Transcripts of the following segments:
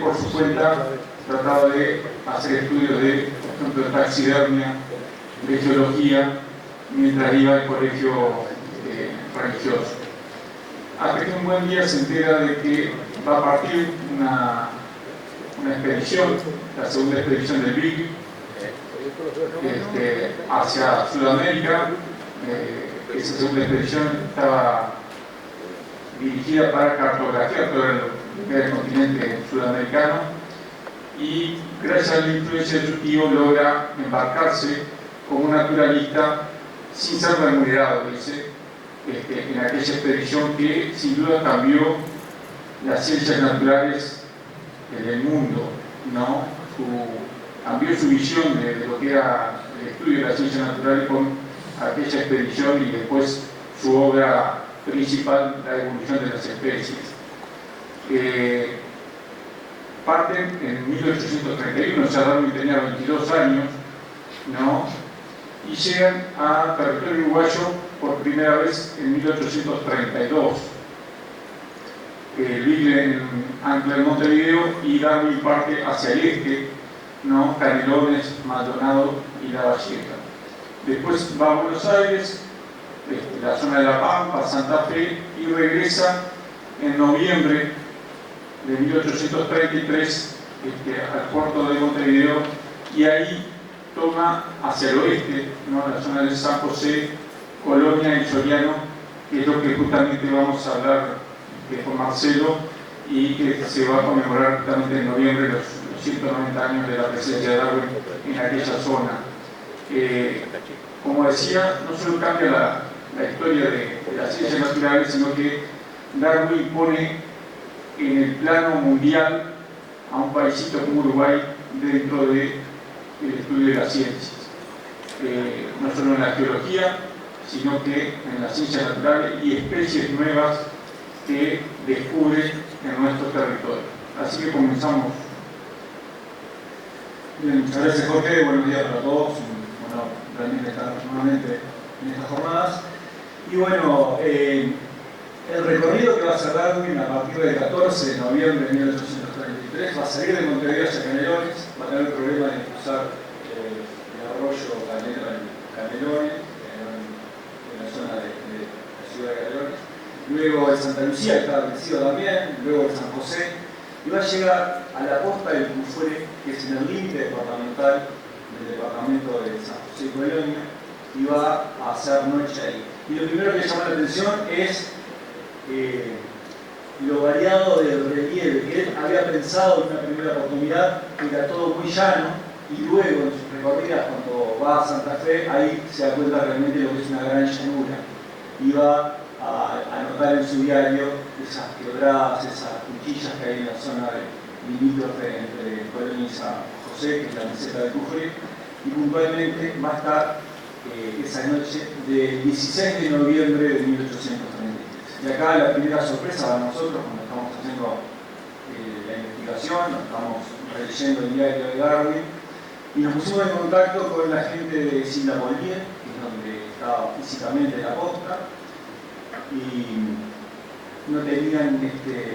por su cuenta trataba de hacer estudios de, por ejemplo, de taxidermia, de geología, mientras iba al colegio religioso. Hasta que un buen día se entera de que va a partir una expedición, la segunda expedición del Big, hacia Sudamérica. Esa segunda expedición estaba dirigida para cartografiar todo el continente sudamericano, y gracias a la influencia de su tío logra embarcarse como un naturalista sin ser remunerado, dice, en aquella expedición que sin duda cambió las ciencias naturales del mundo, ¿no? Cambió su visión de lo que era el estudio de las ciencias naturales con aquella expedición, y después su obra principal, La evolución de las especies. Parten en 1831, o sea, Darwin tenía 22 años, ¿no? Y llegan a territorio uruguayo por primera vez en 1832. Vive ancla en Montevideo, y Darwin parte hacia el este, ¿no? Canelones, Maldonado y La Valleja. Después va a Buenos Aires, la zona de La Pampa, Santa Fe, y regresa en noviembre de 1833 al puerto de Montevideo, y ahí toma hacia el oeste, ¿no? La zona de San José, Colonia y Soriano, que es lo que justamente vamos a hablar con Marcelo, y que se va a conmemorar justamente en noviembre los 190 años de la presencia de Darwin en aquella zona. Como decía, no solo cambia la historia de las ciencias naturales, sino que Darwin pone en el plano mundial a un paísito como Uruguay dentro del estudio de las ciencias. No solo en la geología, sino que en las ciencias naturales y especies nuevas que descubre en nuestro territorio. Así que comenzamos. Bien, muchas gracias, Jorge. Buenos días para todos. Bueno, realmente estar nuevamente en estas jornadas. Y bueno, el recorrido que va a hacer Darwin a partir del 14 de noviembre de 1833 va a salir de Montevideo hacia Canelones, va a tener el problema de cruzar el arroyo Canelones, en la zona de la ciudad de Canelones. Luego el Santa Lucía, que está vencido también, luego el San José, y va a llegar a la costa del Cufre, que es en el límite departamental del departamento de San José y Colonia, y va a hacer noche ahí. Y lo primero que llama la atención es lo variado del relieve, que él había pensado en una primera oportunidad que era todo muy llano, y luego en sus recorridas, cuando va a Santa Fe, ahí se da cuenta realmente de lo que es una gran llanura, y va a anotar en su diario esas quebradas, esas cuchillas que hay en la zona limítrofe entre Colonia y San José, que es la meseta del Cufre, y puntualmente va a estar esa noche del 16 de noviembre de 1833. Y acá la primera sorpresa para nosotros, cuando estamos haciendo la investigación, estamos releyendo el diario de Darwin, y nos pusimos en contacto con la gente de Isla Polier, que es donde estaba físicamente la costa, y no tenían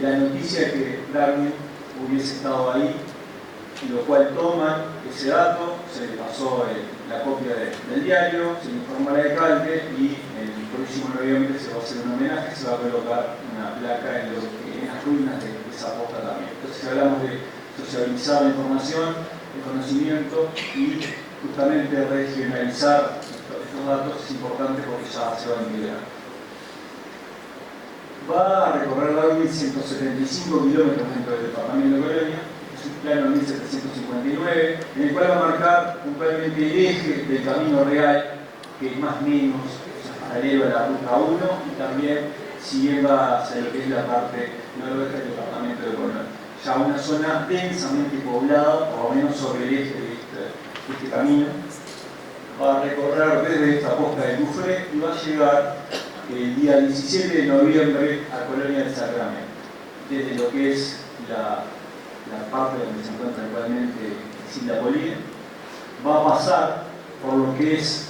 la noticia de que Darwin hubiese estado ahí, lo cual toman ese dato, se le pasó la copia del diario, se le informó al alcalde, y el próximo noviembre se va a hacer un homenaje, se va a colocar una placa en las ruinas de esa posta también. Entonces hablamos de sociabilizar la información, el conocimiento, y justamente regionalizar estos datos es importante porque ya se va a integrar. Va a recorrer Darwin 175 kilómetros dentro del departamento de Colonia, es un plano 1759, en el cual va a marcar puntualmente el eje del camino real, que es más o menos paralelo a la ruta 1, y también siguiendo hacia lo que es la parte noroeste del departamento de Colonia. Ya una zona densamente poblada, por lo menos sobre el eje de este camino. Va a recorrer desde esta costa de Cufre y va a llegar el día 17 de noviembre a Colonia del Sacramento, desde lo que es la parte donde se encuentra actualmente Isla Polier. Va a pasar por lo que es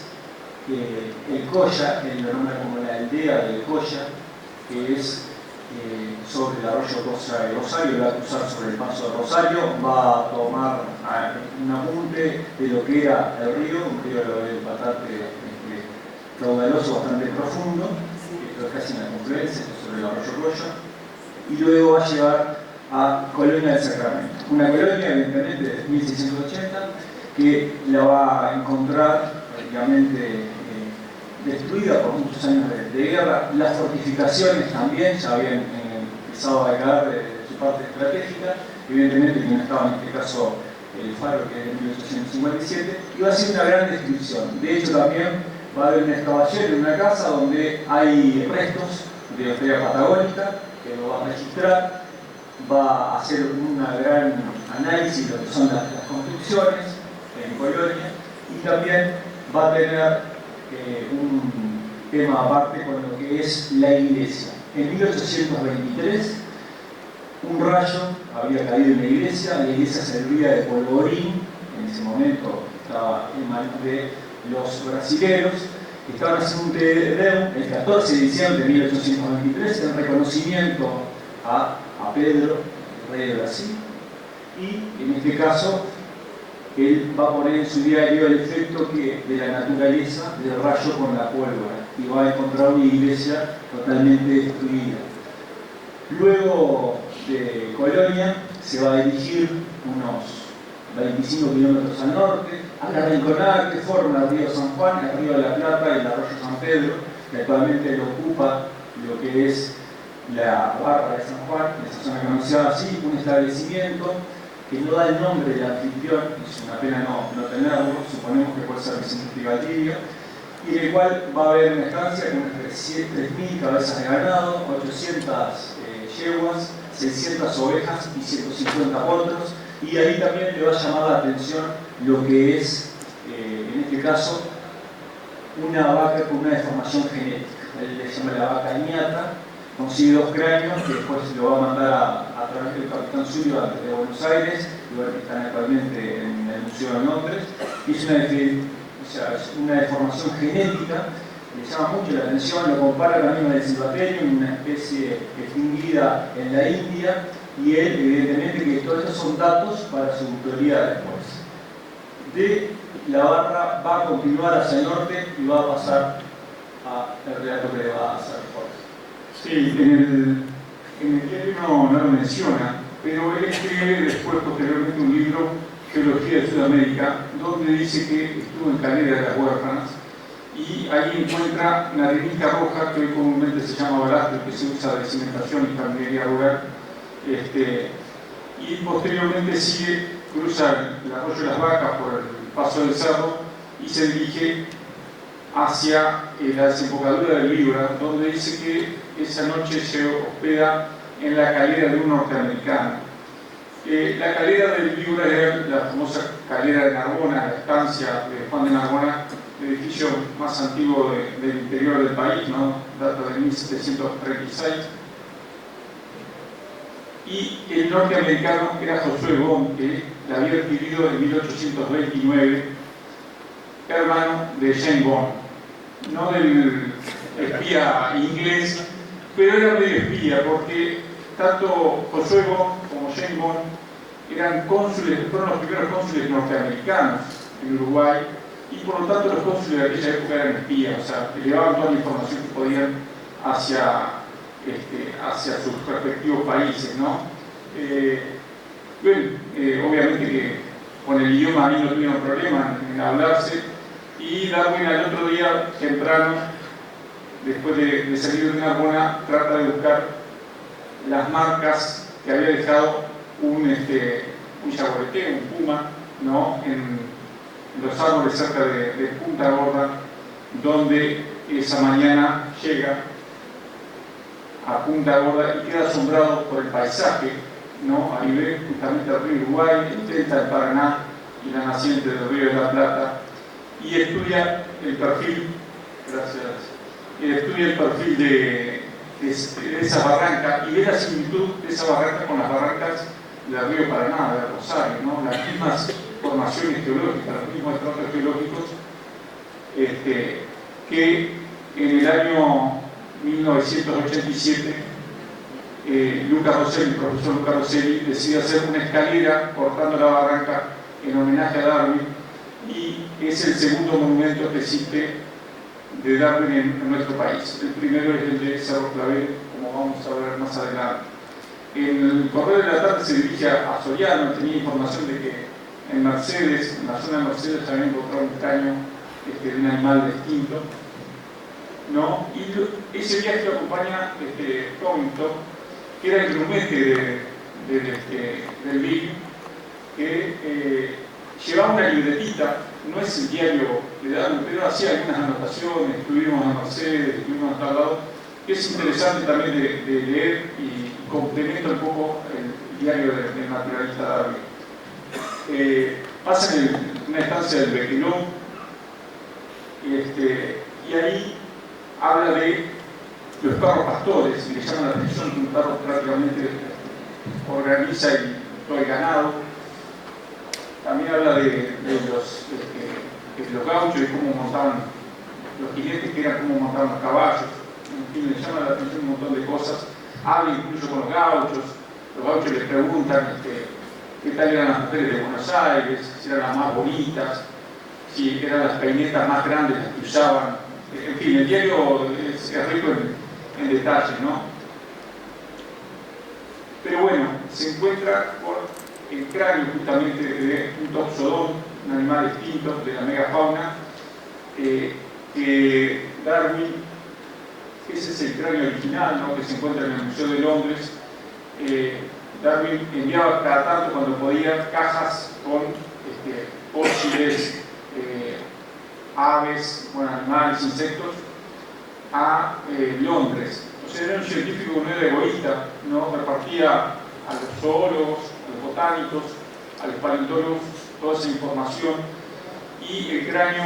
el Colla, que él lo nombra como la aldea del Colla, que es sobre el arroyo Cosa de Rosario, va a cruzar sobre el paso de Rosario, va a tomar un apunte de lo que era el río, un río bastante caudaloso, bastante profundo, esto es casi una confluencia sobre el arroyo Roya, y luego va a llegar a Colonia del Sacramento. Una colonia, evidentemente, de 1680, que la va a encontrar prácticamente destruida por muchos años de guerra. Las fortificaciones también ya habían empezado a decaer de su parte estratégica. Evidentemente, quien estaba en este caso el faro, que es de 1857, y va a ser una gran destrucción. De hecho, también va a haber un excavación en una casa donde hay restos de la historia patagónica, que lo va a registrar, va a hacer un gran análisis de lo que son las construcciones en Colonia, y también va a tener un tema aparte con lo que es la iglesia. En 1823, un rayo había caído en la iglesia servía de polvorín, en ese momento estaba en manos de los brasileros, estaban haciendo un Te Deum el 14 de diciembre de 1823 en reconocimiento a Pedro, el rey de Brasil, y en este caso él va a poner en su diario el efecto de la naturaleza del rayo con la pólvora, y va a encontrar una iglesia totalmente destruida. Luego de Colonia se va a dirigir unos 25 kilómetros al norte, a la Rinconada, que forma el río San Juan, el río de la Plata y el arroyo San Pedro, que actualmente lo ocupa lo que es la barra de San Juan, esa zona conocida así, un establecimiento que no da el nombre del anfitrión, es una pena no tenerlo, suponemos que puede ser Vicente Privativo, y en el cual va a haber una estancia con unas 3.000 cabezas de ganado, 800 yeguas, 600 ovejas y 150 potros, y ahí también le va a llamar la atención lo que es, en este caso, una vaca con una deformación genética. Él le llama la vaca ñata, consigue 2 cráneos que después lo va a mandar a través del capitán Surio de Buenos Aires, lugar que están actualmente en el Museo de Londres, y es una deformación genética, le llama mucho la atención, lo compara también con el silvaterium, una especie extinguida en la India, y él, evidentemente, que todos estos son datos para su teoría después. De la barra va a continuar hacia el norte y va a pasar al relato que le va a hacer Jorge. Sí, en el diario no lo menciona, pero él escribe después, posteriormente, un libro, Geología de Sudamérica, donde dice que estuvo en Calera de las Huérfanas, y ahí encuentra una arenisca roja, que hoy comúnmente se llama balastro, que se usa de cimentación y jardinería rural, y posteriormente cruza el arroyo de las Vacas por el paso del cerro y se dirige hacia la desembocadura del Víbora, donde dice que esa noche se hospeda en la calera de un norteamericano. La calera del Víbora era la famosa calera de Narbona, la estancia de Juan de Narbona, el edificio más antiguo del interior del país, ¿no? Data de 1736. Y el norteamericano era Josué Bond, que la había adquirido en 1829, hermano de Jane Bond, no del espía inglés, pero era medio espía, porque tanto Josué Bond como Jane Bond eran cónsules, fueron los primeros cónsules norteamericanos en Uruguay, y por lo tanto los cónsules de aquella época eran espías, o sea, llevaban toda la información que podían hacia sus respectivos países, ¿no? Obviamente que con el idioma ahí no tuvieron problema en hablarse, y Darwin al otro día temprano, después de salir de Narbona, trata de buscar las marcas que había dejado un yaguareté, un puma, ¿no? En los árboles cerca de Punta Gorda, donde esa mañana llega a Punta Gorda y queda asombrado por el paisaje, ¿no? Ahí ve justamente el río Uruguay, el delta del Paraná y la naciente del río de la Plata, y estudia el perfil, de esa barranca, y ve la similitud de esa barranca con las barrancas del río Paraná, de Rosario, ¿no? Las mismas formaciones geológicas, los mismos estratos geológicos, que en el año 1987 el profesor Luca Rosselli, decide hacer una escalera cortando la barranca en homenaje a Darwin, y es el segundo monumento que existe de Darwin en nuestro país. El primero es el de Cerro Clavel, como vamos a ver más adelante. El correo de la tarde se dirige a Soriano. Tenía información de que en Mercedes, en la zona de Mercedes, se había encontrado un cráneo de un animal distinto, ¿no? Y ese viaje lo acompaña Covington, que era el grumete del Big, que llevaba una libretita. No es el diario de Darwin, pero hacía algunas anotaciones. Estuvimos en Mercedes, estuvimos a tal lado, que es interesante también de leer y complementa un poco el diario del naturalista Darwin. Pasa en una estancia del Bequelón, y ahí habla de los perros pastores, y le llama la atención que un perro prácticamente organiza todo el ganado. También habla de los gauchos y cómo montaban los jinetes, que eran cómo montaban los caballos. En fin, le llama la atención un montón de cosas. Habla incluso con los gauchos les preguntan qué tal eran las mujeres de Buenos Aires, si eran las más bonitas, si eran las peinetas más grandes las que usaban. En fin, el diario es rico en detalles, ¿no? Pero bueno, se encuentra con el cráneo justamente de un toxodón, un animal extinto de la megafauna, que Darwin, ese es el cráneo original, ¿no?, que se encuentra en el Museo de Londres. Darwin enviaba cada tanto, cuando podía, cajas con fósiles, aves, animales, insectos, a Londres. O sea, era un científico que no era egoísta, ¿no? Repartía a los zoólogos, a los botánicos, a los paleontólogos toda esa información, y el cráneo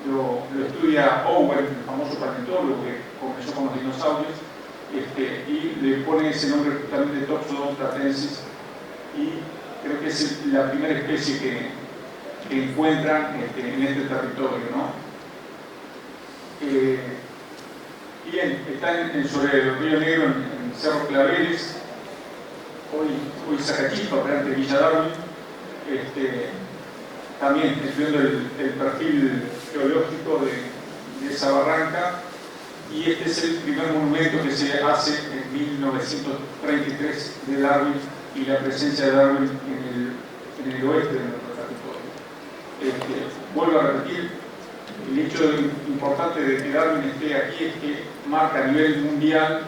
lo estudia Owen, el famoso paleontólogo que comenzó con los dinosaurios, y le pone ese nombre justamente Toxodon platensis, y creo que es la primera especie que encuentran en este territorio, ¿no? Bien, está sobre el Río Negro, en Cerro Claveles, hoy Zacachispa, pero antes Villa Darwin. También estudiando el perfil geológico de esa barranca, y este es el primer monumento que se hace en 1933 de Darwin, y la presencia de Darwin en el oeste de nuestro territorio. Vuelvo a repetir, el hecho importante de que Darwin esté aquí es que marca a nivel mundial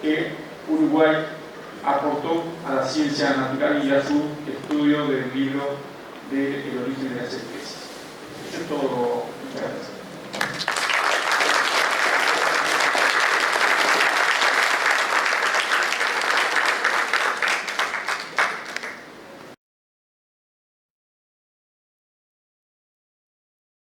que Uruguay aportó a la ciencia natural y a su estudio del libro de El origen de las especies. Eso es todo. Muchas gracias.